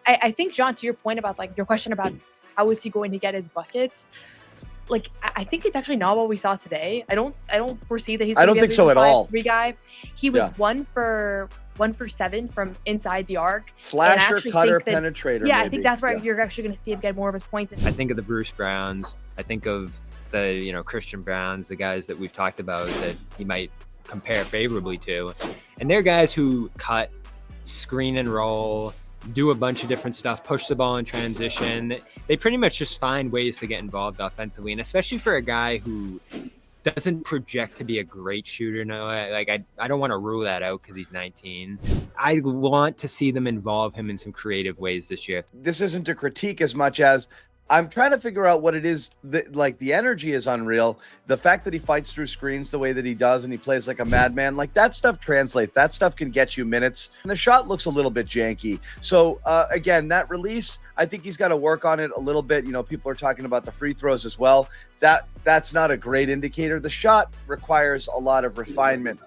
I think, John, to your point about like your question about how is he going to get his buckets, like I think it's actually not what we saw today. I don't foresee that he's I going don't to be think a so at all. 3 guy. He was 1 for 7 from inside the arc. Slasher, cutter, penetrator. Yeah, maybe. I think that's where you're actually going to see him get more of his points. I think of the Bruce Browns. I think of the Christian Browns, the guys that we've talked about that he might compare favorably to, and they're guys who cut, screen and roll, do a bunch of different stuff, push the ball in transition. They pretty much just find ways to get involved offensively, and especially for a guy who doesn't project to be a great shooter. No, I don't want to rule that out because he's 19. I want to see them involve him in some creative ways this year. This isn't a critique as much as I'm trying to figure out what it is that, like, the energy is unreal. The fact that he fights through screens the way that he does and he plays like a madman, like that stuff translates. That stuff can get you minutes. And the shot looks a little bit janky. So again, that release, I think he's got to work on it a little bit. People are talking about the free throws as well. That's not a great indicator. The shot requires a lot of refinement.